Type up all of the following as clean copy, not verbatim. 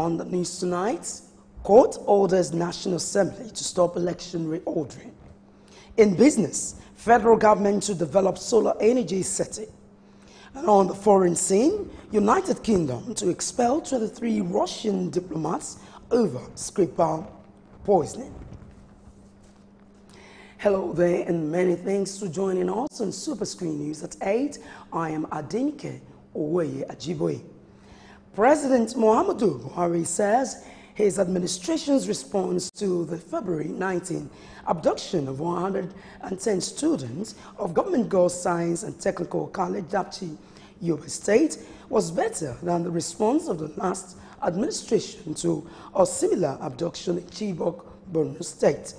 On the news tonight, court orders National Assembly to stop election reordering. In business, federal government to develop solar energy setting. And on the foreign scene, United Kingdom to expel 23 Russian diplomats over Skripal poisoning. Hello there, and many thanks for joining us on SuperScreen News at 8. I am Adenike Owoye Ajiboye. President Muhammadu Buhari says his administration's response to the February 19 abduction of 110 students of Government Girls Science and Technical College, Dapchi, Yobe State, was better than the response of the last administration to a similar abduction in Chibok, Borno State.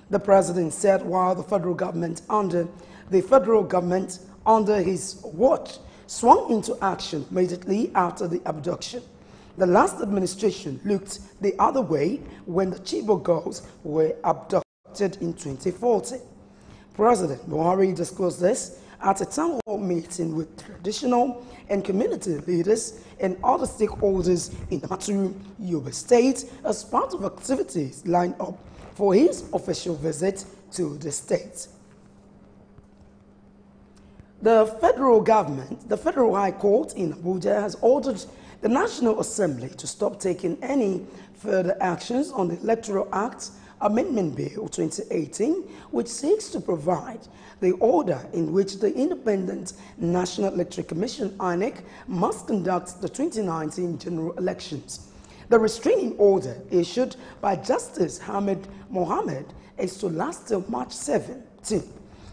The president said while the federal government under his watch swung into action immediately after the abduction. The last administration looked the other way when the Chibok girls were abducted in 2014. President Buhari disclosed this at a town hall meeting with traditional and community leaders and other stakeholders in the Maturu, Yobe State as part of activities lined up for his official visit to the state. The federal High Court in Abuja has ordered the National Assembly to stop taking any further actions on the Electoral Act Amendment Bill 2018, which seeks to provide the order in which the Independent National Electoral Commission, INEC, must conduct the 2019 general elections. The restraining order issued by Justice Ahmed Mohammed is to last till March 17,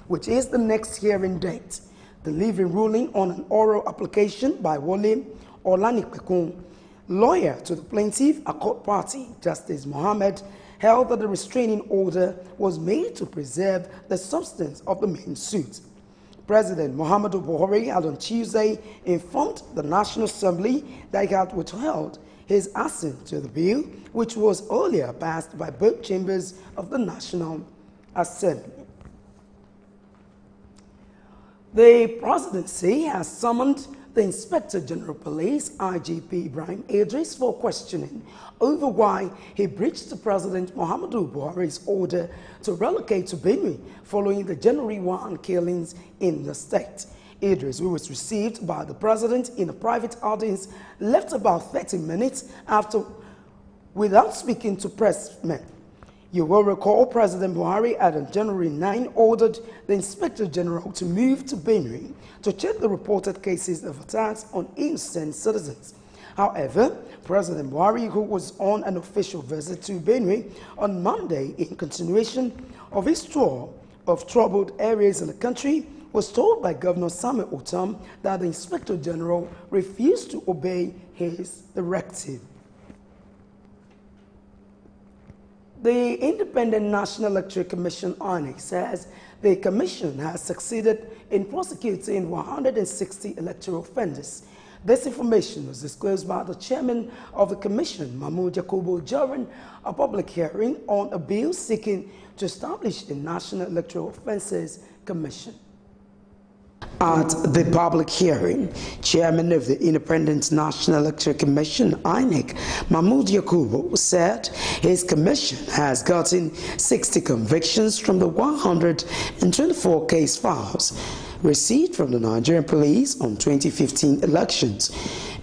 which is the next hearing date. The leaving ruling on an oral application by Wole Olanikpekun, lawyer to the plaintiff, a court party, Justice Mohammed, held that the restraining order was made to preserve the substance of the main suit. President Muhammadu Buhari had on Tuesday informed the National Assembly that he had withheld his assent to the bill, which was earlier passed by both chambers of the National Assembly. The presidency has summoned the Inspector General Police, IGP Ibrahim Idris, for questioning over why he breached President Muhammadu Buhari's order to relocate to Benue following the January 1 killings in the state. Idris, who was received by the president in a private audience, left about 30 minutes after without speaking to pressmen. You will recall President Buhari had on January 9 ordered the Inspector General to move to Benue to check the reported cases of attacks on innocent citizens. However, President Buhari, who was on an official visit to Benue on Monday in continuation of his tour of troubled areas in the country, was told by Governor Samuel Otom that the Inspector General refused to obey his directive. The Independent National Electoral Commission, INEC, says the commission has succeeded in prosecuting 160 electoral offenders. This information was disclosed by the chairman of the commission, Mahmoud Yakubu, during a public hearing on a bill seeking to establish the National Electoral Offences Commission. At the public hearing, Chairman of the Independent National Electoral Commission, INEC, Mahmoud Yakubu, said his commission has gotten 60 convictions from the 124 case files received from the Nigerian police on 2015 elections.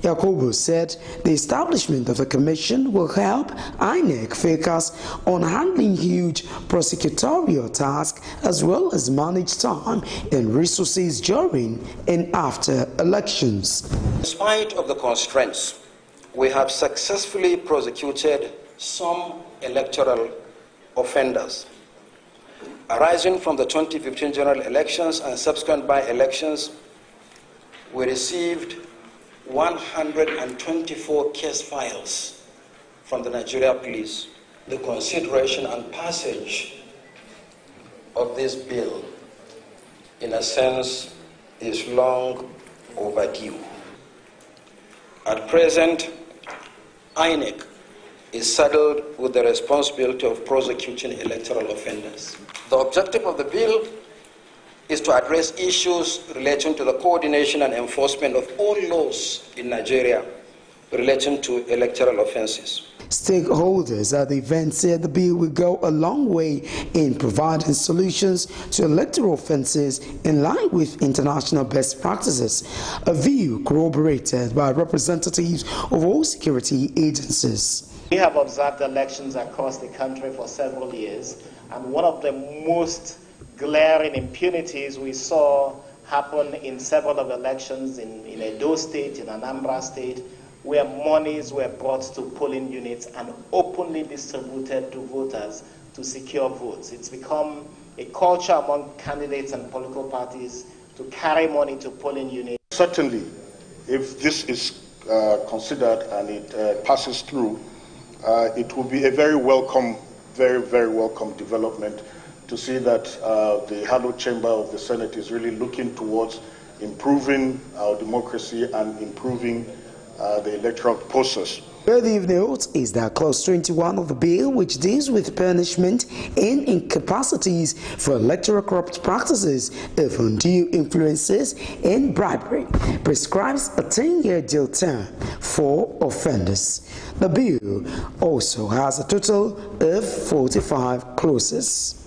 Yakubu said the establishment of the commission will help INEC focus on handling huge prosecutorial tasks as well as manage time and resources during and after elections. In spite of the constraints, we have successfully prosecuted some electoral offenders. Arising from the 2015 general elections and subsequent by-elections, we received 124 case files from the Nigeria Police. The consideration and passage of this bill, in a sense, is long overdue. At present, INEC is saddled with the responsibility of prosecuting electoral offenders. The objective of the bill is to address issues relating to the coordination and enforcement of all laws in Nigeria relating to electoral offenses. Stakeholders at the event said the bill will go a long way in providing solutions to electoral offences in line with international best practices, a view corroborated by representatives of all security agencies. We have observed elections across the country for several years, and one of the most glaring impunities we saw happen in several of the elections in Edo State, in Anambra State, where monies were brought to polling units and openly distributed to voters to secure votes. It's become a culture among candidates and political parties to carry money to polling units. Certainly, if this is considered and it passes through, it will be a very welcome, very welcome development to see that the hallowed chamber of the Senate is really looking towards improving our democracy and improving the electoral process. Worthy of note is that Clause 21 of the bill, which deals with punishment and incapacities for electoral corrupt practices of undue influences and bribery, prescribes a 10-year jail term for offenders. The bill also has a total of 45 clauses.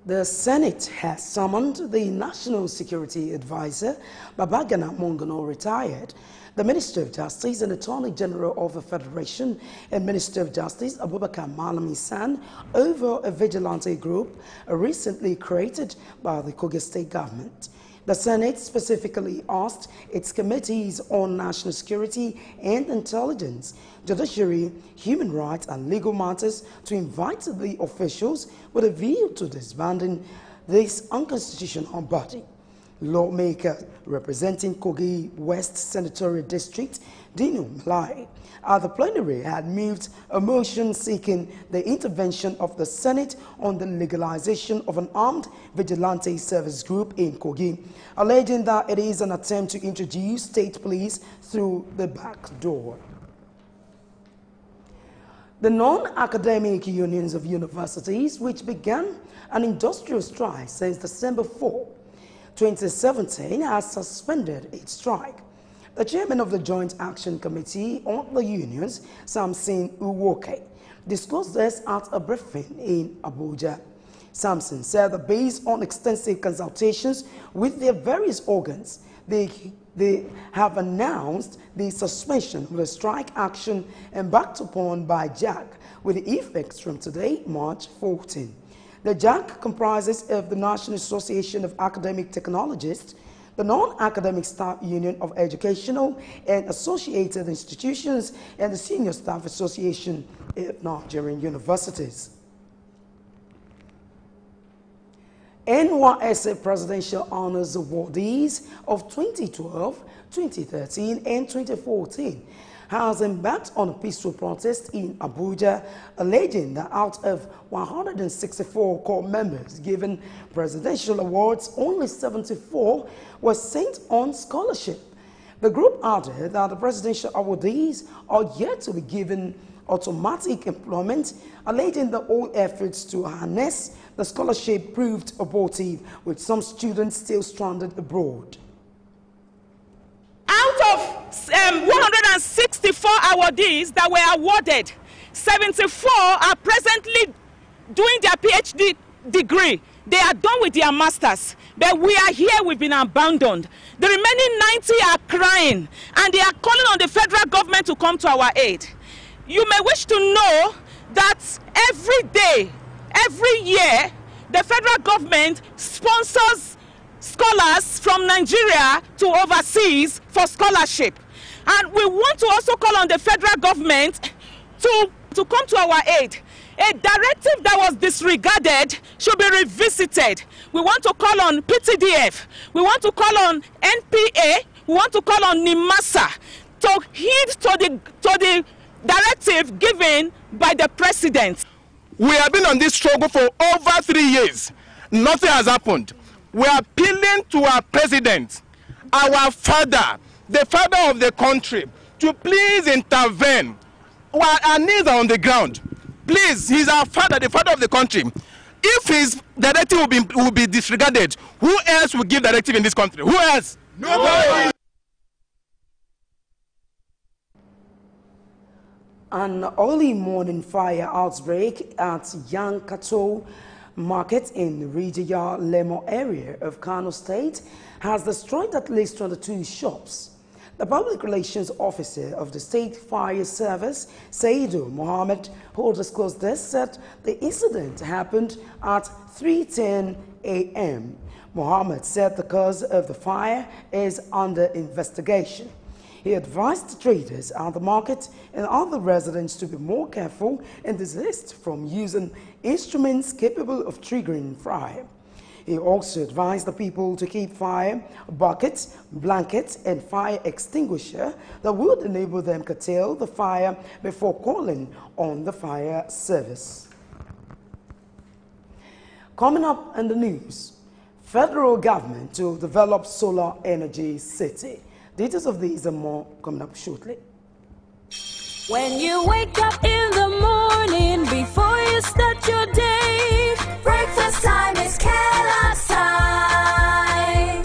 The Senate has summoned the National Security Advisor, Babagana Mongono, retired, the Minister of Justice and Attorney General of the Federation, and Minister of Justice Abubakar Malami San, over a vigilante group recently created by the Kogi State government. The Senate specifically asked its committees on national security and intelligence, judiciary, human rights and legal matters to invite the officials with a view to disbanding this unconstitutional body. Lawmaker representing Kogi West Senatorial District, Dino Malai, at the plenary had moved a motion seeking the intervention of the Senate on the legalization of an armed vigilante service group in Kogi, alleging that it is an attempt to introduce state police through the back door. The non-academic unions of universities, which began an industrial strike since December 4, 2017, has suspended its strike. The chairman of the Joint Action Committee on the Unions, Samson Uwoke, disclosed this at a briefing in Abuja. Samson said that based on extensive consultations with their various organs, they have announced the suspension of the strike action embarked upon by JAC with effects from today, March 14. The JAC comprises of the National Association of Academic Technologists, the Non-Academic Staff Union of Educational and Associated Institutions, and the Senior Staff Association of Nigerian Universities. NYSA Presidential Honors Awardees of 2012, 2013, and 2014 has embarked on a peaceful protest in Abuja, alleging that out of 164 core members given presidential awards, only 74 were sent on scholarship. The group added that the presidential awardees are yet to be given automatic employment, alleging that all efforts to harness the scholarship proved abortive, with some students still stranded abroad. Out of 164 awardees that were awarded, 74 are presently doing their PhD degree. They are done with their masters, but we are here, we've been abandoned. The remaining 90 are crying, and they are calling on the federal government to come to our aid. You may wish to know that every day, every year, the federal government sponsors scholars from Nigeria to overseas for scholarship. And we want to also call on the federal government to come to our aid. A directive that was disregarded should be revisited. We want to call on PTDF, we want to call on NPA, we want to call on NIMASA to heed to the directive given by the president. We have been on this struggle for over 3 years. Nothing has happened. We are appealing to our president, our father, the father of the country, to please intervene. Our knees are on the ground. Please, he's our father, the father of the country. If his directive will be disregarded, who else will give directive in this country? Who else? Nobody. An early morning fire outbreak at Yankato Market in Rijaya Lemo area of Kano State has destroyed at least 22 shops. The public relations officer of the State Fire Service, Saidu Mohammed, who disclosed this, said the incident happened at 3:10 a.m. Mohammed said the cause of the fire is under investigation. He advised traders at the market and other residents to be more careful and desist from using instruments capable of triggering fire. He also advised the people to keep fire buckets, blankets, and fire extinguisher that would enable them to curtail the fire before calling on the fire service. Coming up in the news, federal government to develop solar energy city. Details of these and more coming up shortly. When you wake up in the morning, before you start your day, breakfast time is Kellogg's time.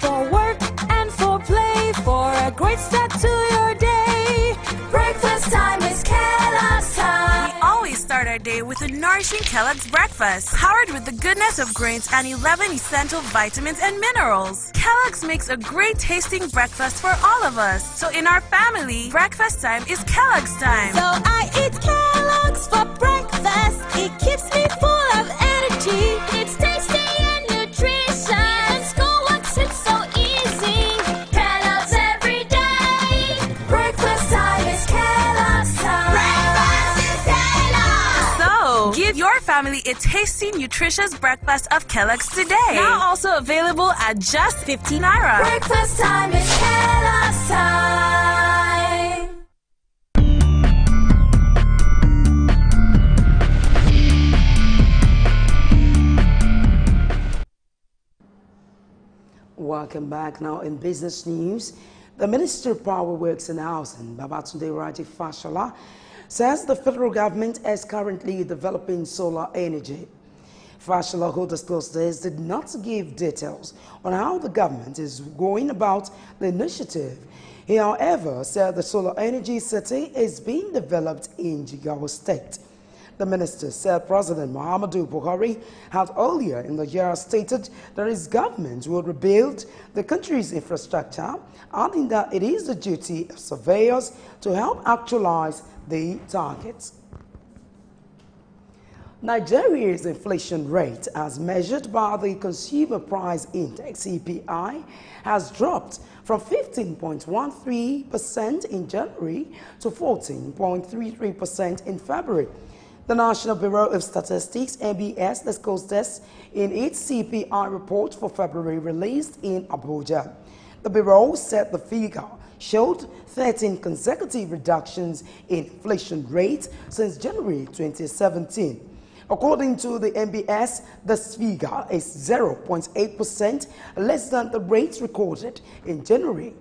For work and for play, for a great start to your day, breakfast time is Kellogg's time. We always start our day with a nourishing Kellogg's breakfast, powered with the goodness of grains and 11 essential vitamins and minerals. Kellogg's makes a great tasting breakfast for all of us. So in our family, breakfast time is Kellogg's time. So I eat Kellogg's for breakfast. It keeps me full of energy. It's tasty and nutritious. Schoolwork seems so easy. Kellogg's every day. Breakfast time is Kellogg's time. Breakfast is Kellogg's. So give your family a tasty, nutritious breakfast of Kellogg's today. Now also available at just 15 naira. Breakfast time is Kellogg's time. Welcome back. Now in business news, the Minister of Power, Works and Housing, Babatunde Raji Fashola, says the federal government is currently developing solar energy. Fashola, who disclosed this, did not give details on how the government is going about the initiative. He, however, said the solar energy city is being developed in Jigawa State. The minister said President Muhammadu Buhari had earlier in the year stated that his government will rebuild the country's infrastructure, adding that it is the duty of surveyors to help actualize the targets. Nigeria's inflation rate, as measured by the Consumer Price Index (CPI), has dropped from 15.13% in January to 14.33% in February. The National Bureau of Statistics (NBS) disclosed this in its CPI report for February released in Abuja. The Bureau said the figure showed 13 consecutive reductions in inflation rate since January 2017. According to the NBS, this figure is 0.8% less than the rate recorded in January,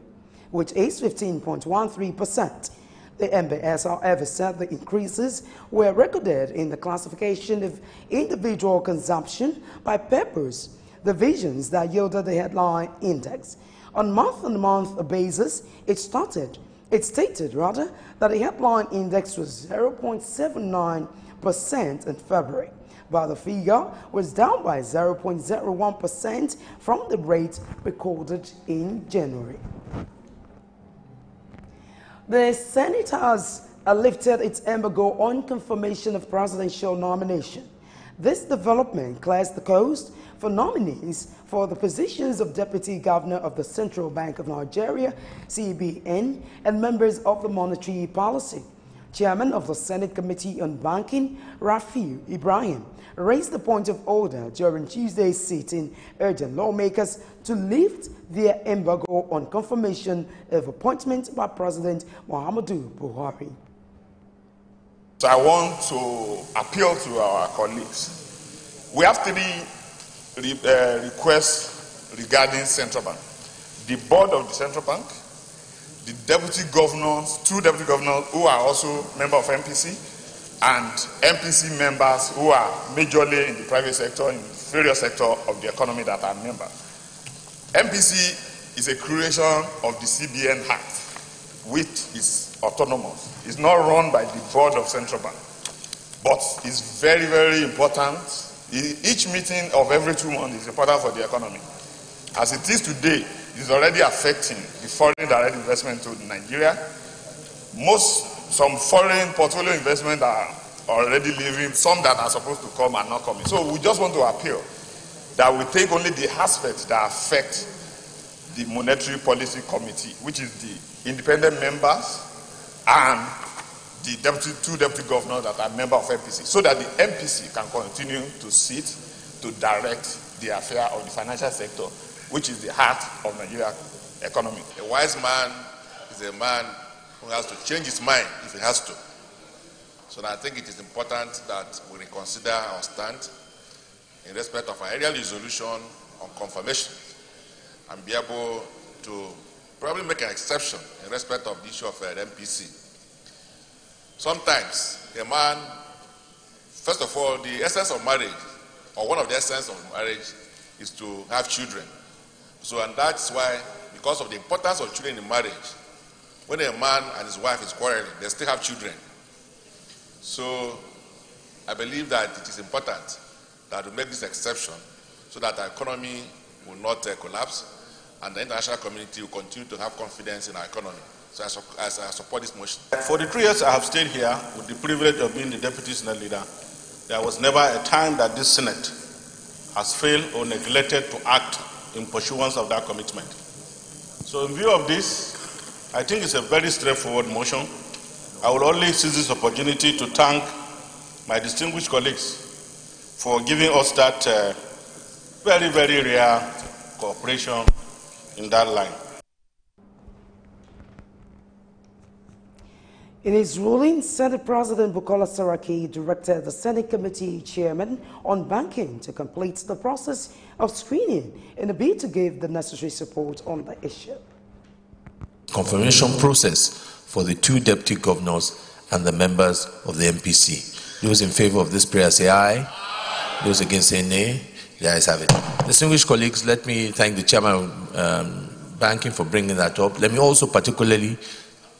which is 15.13%. The NBS, however, said the increases were recorded in the classification of individual consumption by papers, divisions that yielded the headline index. On month-on-month basis, it stated that the headline index was 0.79% in February, while the figure was down by 0.01% from the rate recorded in January. The Senate has lifted its embargo on confirmation of presidential nomination. This development clears the coast for nominees for the positions of Deputy Governor of the Central Bank of Nigeria, CBN, and members of the Monetary Policy. Chairman of the Senate Committee on Banking, Rafiu Ibrahim, raised the point of order during Tuesday's sitting, urging lawmakers to lift their embargo on confirmation of appointment by President Muhammadu Buhari. So I want to appeal to our colleagues. We have 3 requests regarding Central Bank. The board of the Central Bank, the deputy governors, 2 deputy governors who are also members of MPC, and MPC members who are majorly in the private sector, in various sectors of the economy that are members. MPC is a creation of the CBN Act, which is autonomous. It's not run by the board of Central Bank, but it's very, very important. Each meeting of every 2 months is important for the economy. As it is today, it is already affecting the foreign direct investment to Nigeria. Some foreign portfolio investment are already leaving. Some that are supposed to come are not coming. So we just want to appeal that we take only the aspects that affect the Monetary Policy Committee, which is the independent members and the two deputy governors that are members of MPC, so that the MPC can continue to sit to direct the affair of the financial sector, which is the heart of Nigeria's economy. A wise man is a man who has to change his mind if he has to. So I think it is important that we reconsider our stand in respect of an earlier resolution on confirmation and be able to probably make an exception in respect of the issue of MPC. Sometimes a man, first of all, the essence of marriage, or one of the essence of marriage, is to have children. So, and that's why, because of the importance of children in marriage, when a man and his wife is quarreling, they still have children. So, I believe that it is important that we make this exception so that our economy will not collapse and the international community will continue to have confidence in our economy. So I support this motion. For the 3 years I have stayed here with the privilege of being the Deputy Senate Leader, there was never a time that this Senate has failed or neglected to act in pursuance of that commitment. So in view of this, I think it's a very straightforward motion. I will only seize this opportunity to thank my distinguished colleagues for giving us that very, very rare cooperation in that line. In his ruling, Senate President Bukola Saraki directed the Senate Committee Chairman on Banking to complete the process of screening in a bid to give the necessary support on the issue. Confirmation process for the 2 deputy governors and the members of the MPC. Those in favor of this prayer say aye. Those against say nay. The ayes have it. Distinguished colleagues, let me thank the Chairman of Banking for bringing that up. Let me also particularly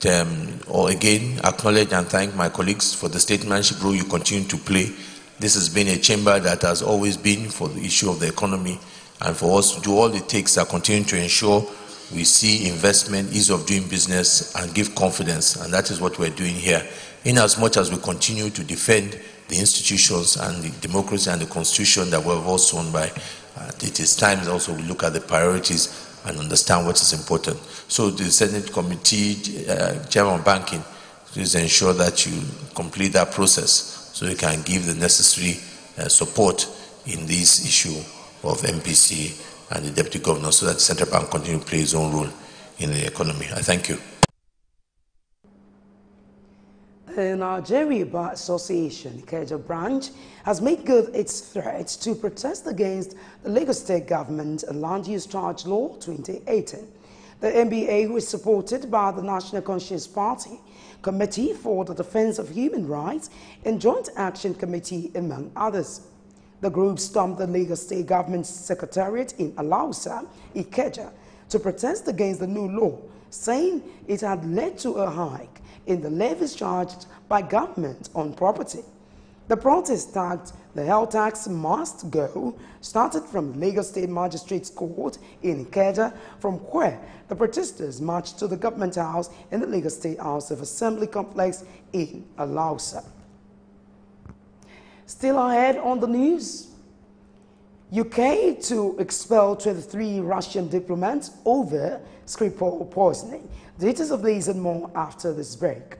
again acknowledge and thank my colleagues for the statesmanship role you continue to play. This has been a chamber that has always been for the issue of the economy, and for us to do all it takes to continue to ensure we see investment, ease of doing business, and give confidence, and that is what we're doing here. In as much as we continue to defend the institutions and the democracy and the constitution that we're all sworn by, it is time also we look at the priorities and understand what is important. So the Senate Committee Chairman of Banking, please ensure that you complete that process so you can give the necessary support in this issue of MPC and the Deputy Governor so that the Central Bank continue to play its own role in the economy. I thank you. The Nigeria Bar Association, Ikeja branch, has made good its threat to protest against the Lagos State Government and Land Use Charge Law 2018. The NBA was supported by the National Conscience Party, Committee for the Defense of Human Rights, and Joint Action Committee, among others. The group stormed the Lagos State Government's Secretariat in Alausa, Ikeja, to protest against the new law, saying it had led to a hike in the levies charged by government on property. The protest tagged "The Health Tax Must Go" started from Lagos State Magistrates Court in Ikeja, from where the protesters marched to the Government House in the Lagos State House of Assembly complex in Alausa. Still ahead on the news, UK to expel 23 Russian diplomats over Skripal poisoning. Details of these and more after this break.